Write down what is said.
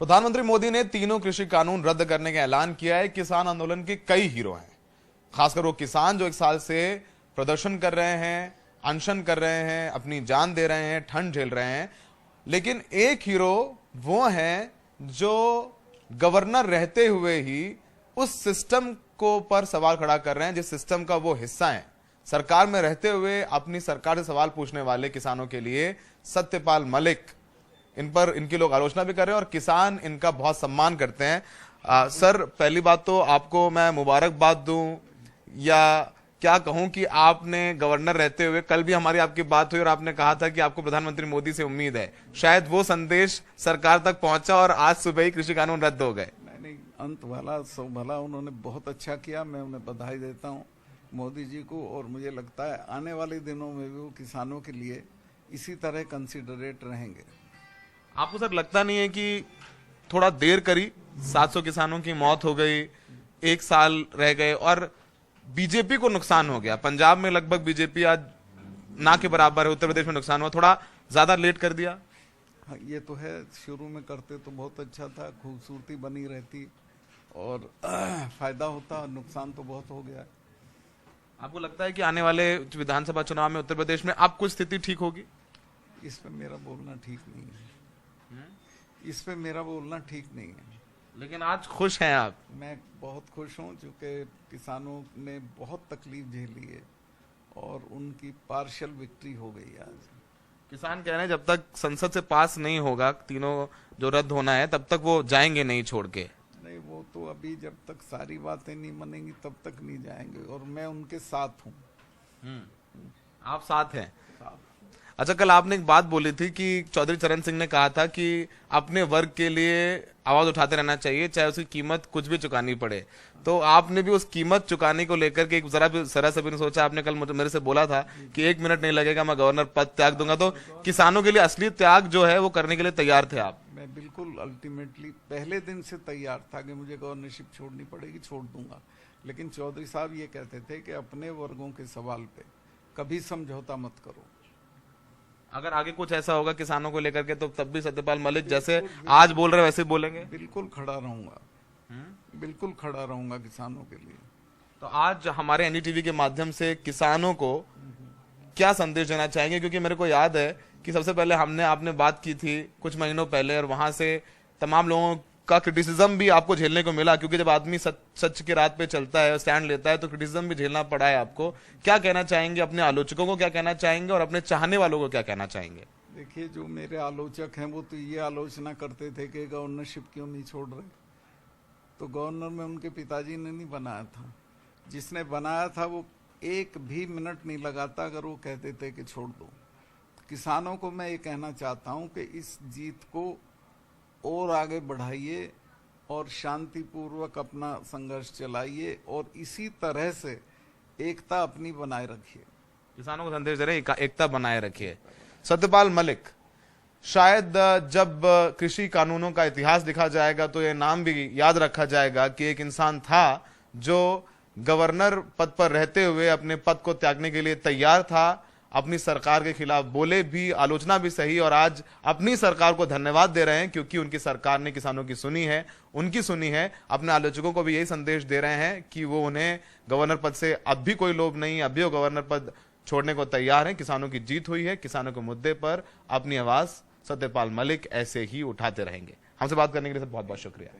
प्रधानमंत्री मोदी ने तीनों कृषि कानून रद्द करने का ऐलान किया है। किसान आंदोलन के कई हीरो हैं, खासकर वो किसान जो 1 साल से प्रदर्शन कर रहे हैं, अनशन कर रहे हैं, अपनी जान दे रहे हैं, ठंड झेल रहे हैं। लेकिन एक हीरो वो हैं जो गवर्नर रहते हुए ही उस सिस्टम को पर सवाल खड़ा कर रहे हैं जिस सिस्टम का वो हिस्सा है। सरकार में रहते हुए अपनी सरकार से सवाल पूछने वाले किसानों के लिए सत्यपाल मलिक, इन पर इनकी लोग आलोचना भी कर रहे हैं और किसान इनका बहुत सम्मान करते हैं। सर, पहली बात तो आपको मैं मुबारकबाद दूं या क्या कहूं कि आपने गवर्नर रहते हुए, कल भी हमारी आपकी बात हुई और आपने कहा था कि आपको प्रधानमंत्री मोदी से उम्मीद है, शायद वो संदेश सरकार तक पहुंचा और आज सुबह ही कृषि कानून रद्द हो गए। नहीं, अंत भला सो भला, उन्होंने बहुत अच्छा किया, मैं उन्हें बधाई देता हूं मोदी जी को। और मुझे लगता है आने वाले दिनों में भी वो किसानों के लिए इसी तरह कंसिडरेट रहेंगे। आपको सर लगता नहीं है कि थोड़ा देर करी? 700 किसानों की मौत हो गई, 1 साल रह गए और बीजेपी को नुकसान हो गया। पंजाब में लगभग बीजेपी आज ना के बराबर है, उत्तर प्रदेश में नुकसान हुआ, थोड़ा ज्यादा लेट कर दिया। हाँ, ये तो है, शुरू में करते तो बहुत अच्छा था, खूबसूरती बनी रहती और फायदा होता, नुकसान तो बहुत हो गया। आपको लगता है कि आने वाले विधानसभा चुनाव में उत्तर प्रदेश में अब कुछ स्थिति ठीक होगी? इस पे मेरा बोलना ठीक नहीं है, इस पे मेरा बोलना ठीक नहीं है। लेकिन आज खुश हैं आप? मैं बहुत खुश हूं, क्योंकि किसानों ने बहुत तकलीफ झेली है और उनकी पार्शियल विक्ट्री हो गई आज। किसान कह रहे हैं जब तक संसद से पास नहीं होगा तीनों जो रद्द होना है तब तक वो जाएंगे नहीं छोड़ के। नहीं, वो तो अभी जब तक सारी बातें नहीं बनेंगी तब तक नहीं जाएंगे और मैं उनके साथ हूँ। आप साथ हैं? अच्छा, कल आपने एक बात बोली थी कि चौधरी चरण सिंह ने कहा था कि अपने वर्ग के लिए आवाज उठाते रहना चाहिए, चाहे उसकी कीमत कुछ भी चुकानी पड़े। तो आपने भी उस कीमत चुकाने को लेकर के जरा से भी नहीं सोचा? आपने कल मेरे से बोला था कि 1 मिनट नहीं लगेगा, मैं गवर्नर पद त्याग दूंगा। तो किसानों के लिए असली त्याग जो है वो करने के लिए तैयार थे आप? मैं बिल्कुल अल्टीमेटली पहले दिन से तैयार था कि मुझे गवर्नरशिप छोड़नी पड़ेगी, छोड़ दूंगा। लेकिन चौधरी साहब ये कहते थे कि अपने वर्गों के सवाल पे कभी समझौता मत करो। अगर आगे कुछ ऐसा होगा किसानों को लेकर के तो तब भी सत्यपाल मलिक जैसे आज बोल रहे वैसे बोलेंगे? बिल्कुल खड़ा रहूंगा, बिल्कुल खड़ा रहूंगा किसानों के लिए। तो आज हमारे एनडीटीवी के माध्यम से किसानों को क्या संदेश देना चाहेंगे? क्योंकि मेरे को याद है कि सबसे पहले आपने बात की थी कुछ महीनों पहले और वहां से तमाम लोगों का क्रिटिसिज्म भी आपको झेलने को मिला, क्योंकि जब आदमी सच के रात पे चलता है, स्टैंड लेता है, तो क्रिटिसिज्म भी झेलना पड़ा है आपको। क्या कहना चाहेंगे? अपने आलोचकों को क्या कहना चाहेंगे और अपने चाहने वालों को क्या कहना चाहेंगे? देखिए, जो मेरे आलोचक हैं वो तो ये आलोचना करते थे कि गवर्नरशिप क्यों नहीं छोड़ रहे। तो गवर्नर में उनके पिताजी ने नहीं बनाया था, जिसने बनाया था वो 1 भी मिनट नहीं लगाता अगर वो कहते थे कि छोड़ दो। किसानों को मैं ये कहना चाहता हूँ कि इस जीत को और आगे बढ़ाइए और शांतिपूर्वक अपना संघर्ष चलाइए और इसी तरह से एकता अपनी बनाए रखिए। किसानों को संदेश दे रहे हैं एकता बनाए रखिए। सत्यपाल मलिक, शायद जब कृषि कानूनों का इतिहास लिखा जाएगा तो यह नाम भी याद रखा जाएगा कि एक इंसान था जो गवर्नर पद पर रहते हुए अपने पद को त्यागने के लिए तैयार था, अपनी सरकार के खिलाफ बोले भी, आलोचना भी सही, और आज अपनी सरकार को धन्यवाद दे रहे हैं क्योंकि उनकी सरकार ने किसानों की सुनी है, उनकी सुनी है। अपने आलोचकों को भी यही संदेश दे रहे हैं कि वो उन्हें गवर्नर पद से अब भी कोई लोभ नहीं, अब भी वो गवर्नर पद छोड़ने को तैयार है। किसानों की जीत हुई है, किसानों के मुद्दे पर अपनी आवाज सत्यपाल मलिक ऐसे ही उठाते रहेंगे। हमसे बात करने के लिए बहुत बहुत शुक्रिया।